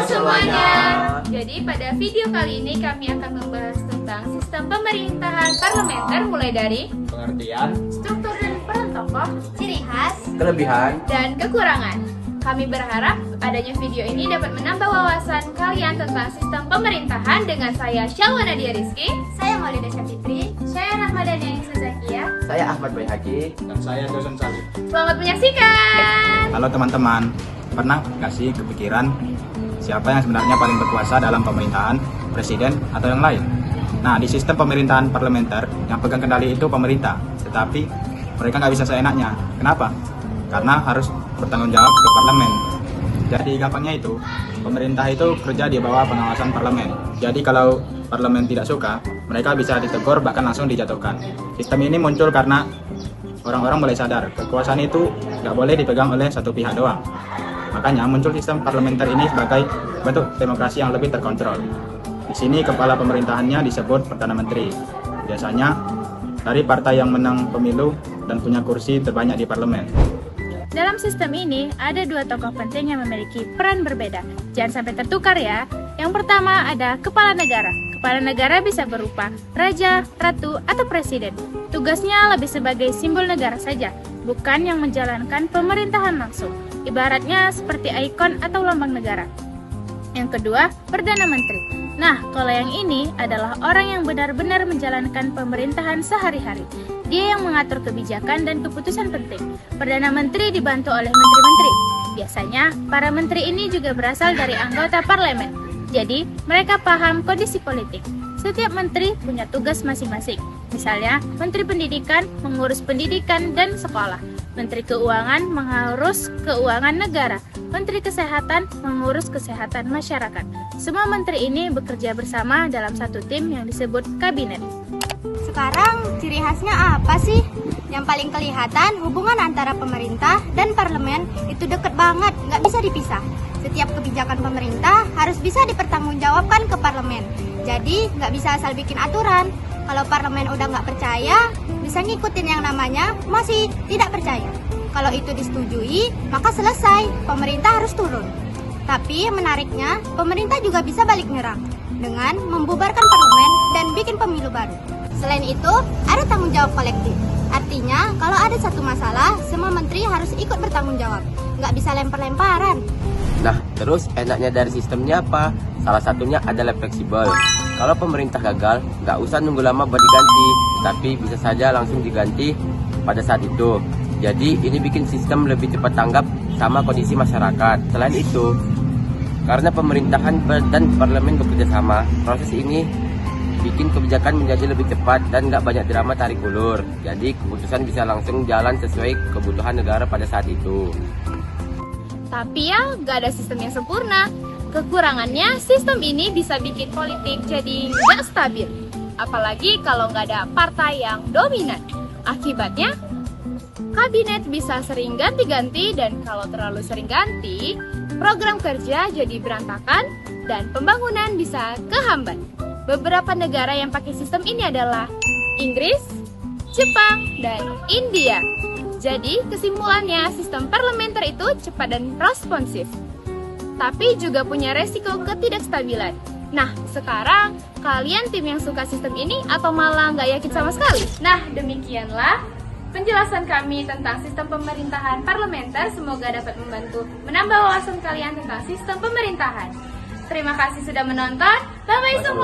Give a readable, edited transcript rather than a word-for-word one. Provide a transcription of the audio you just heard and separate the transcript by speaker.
Speaker 1: semuanya. Jadi pada video kali ini kami akan membahas tentang sistem pemerintahan parlementer mulai dari
Speaker 2: pengertian,
Speaker 1: struktur dan peran tokoh, ciri khas,
Speaker 2: kelebihan,
Speaker 1: dan kekurangan. Kami berharap adanya video ini dapat menambah wawasan kalian tentang sistem pemerintahan dengan saya Syalwa Nadia Rizky, saya Maulida Syafitri, saya Rahmadani Anissa Zakia,
Speaker 2: saya Ahmad Bayi Haji, dan saya Dosen Salim.
Speaker 1: Selamat menyaksikan.
Speaker 3: Halo teman-teman, pernah nggak sih kepikiran siapa yang sebenarnya paling berkuasa dalam pemerintahan, presiden atau yang lain? Nah, di sistem pemerintahan parlementer, yang pegang kendali itu pemerintah, tetapi mereka nggak bisa seenaknya. Kenapa? Karena harus bertanggung jawab ke parlemen. Jadi gampangnya itu, pemerintah itu kerja di bawah pengawasan parlemen. Jadi kalau parlemen tidak suka, mereka bisa ditegur bahkan langsung dijatuhkan. Sistem ini muncul karena orang-orang mulai sadar kekuasaan itu nggak boleh dipegang oleh satu pihak doang. Makanya muncul sistem parlementer ini sebagai bentuk demokrasi yang lebih terkontrol. Di sini kepala pemerintahannya disebut Perdana Menteri. Biasanya dari partai yang menang pemilu dan punya kursi terbanyak di parlemen.
Speaker 4: Dalam sistem ini, ada dua tokoh penting yang memiliki peran berbeda. Jangan sampai tertukar ya. Yang pertama ada kepala negara. Kepala negara bisa berupa raja, ratu, atau presiden. Tugasnya lebih sebagai simbol negara saja, bukan yang menjalankan pemerintahan langsung. Ibaratnya seperti ikon atau lambang negara. Yang kedua, Perdana Menteri. Nah, kalau yang ini adalah orang yang benar-benar menjalankan pemerintahan sehari-hari. Dia yang mengatur kebijakan dan keputusan penting. Perdana Menteri dibantu oleh menteri-menteri. Biasanya, para menteri ini juga berasal dari anggota parlemen. Jadi, mereka paham kondisi politik. Setiap menteri punya tugas masing-masing. Misalnya, Menteri Pendidikan mengurus pendidikan dan sekolah. Menteri Keuangan mengurus keuangan negara. Menteri Kesehatan mengurus kesehatan masyarakat. Semua menteri ini bekerja bersama dalam satu tim yang disebut kabinet.
Speaker 5: Sekarang ciri khasnya apa sih? Yang paling kelihatan hubungan antara pemerintah dan parlemen itu deket banget, nggak bisa dipisah. Setiap kebijakan pemerintah harus bisa dipertanggungjawabkan ke parlemen. Jadi nggak bisa asal bikin aturan. Kalau parlemen udah nggak percaya, bisa ngikutin yang namanya masih tidak percaya. Kalau itu disetujui, maka selesai, pemerintah harus turun. Tapi menariknya, pemerintah juga bisa balik nyerang dengan membubarkan parlemen dan bikin pemilu baru. Selain itu, ada tanggung jawab kolektif. Artinya, kalau ada satu masalah, semua menteri harus ikut bertanggung jawab. Nggak bisa lempar-lemparan.
Speaker 6: Nah, terus enaknya dari sistemnya apa? Salah satunya adalah fleksibel. Kalau pemerintah gagal, nggak usah nunggu lama buat diganti, tapi bisa saja langsung diganti pada saat itu. Jadi, ini bikin sistem lebih cepat tanggap sama kondisi masyarakat. Selain itu, karena pemerintahan dan parlemen bekerja sama, proses ini bikin kebijakan menjadi lebih cepat dan nggak banyak drama tarik ulur. Jadi, keputusan bisa langsung jalan sesuai kebutuhan negara pada saat itu.
Speaker 1: Tapi ya, nggak ada sistem yang sempurna. Kekurangannya, sistem ini bisa bikin politik jadi nggak stabil. Apalagi kalau nggak ada partai yang dominan. Akibatnya, kabinet bisa sering ganti-ganti dan kalau terlalu sering ganti, program kerja jadi berantakan dan pembangunan bisa kehambat. Beberapa negara yang pakai sistem ini adalah Inggris, Jepang, dan India. Jadi, kesimpulannya sistem parlementer itu cepat dan responsif. Tapi juga punya resiko ketidakstabilan. Nah, sekarang kalian tim yang suka sistem ini atau malah nggak yakin sama sekali? Nah, demikianlah penjelasan kami tentang sistem pemerintahan parlementer. Semoga dapat membantu menambah wawasan kalian tentang sistem pemerintahan. Terima kasih sudah menonton. Bye-bye semua.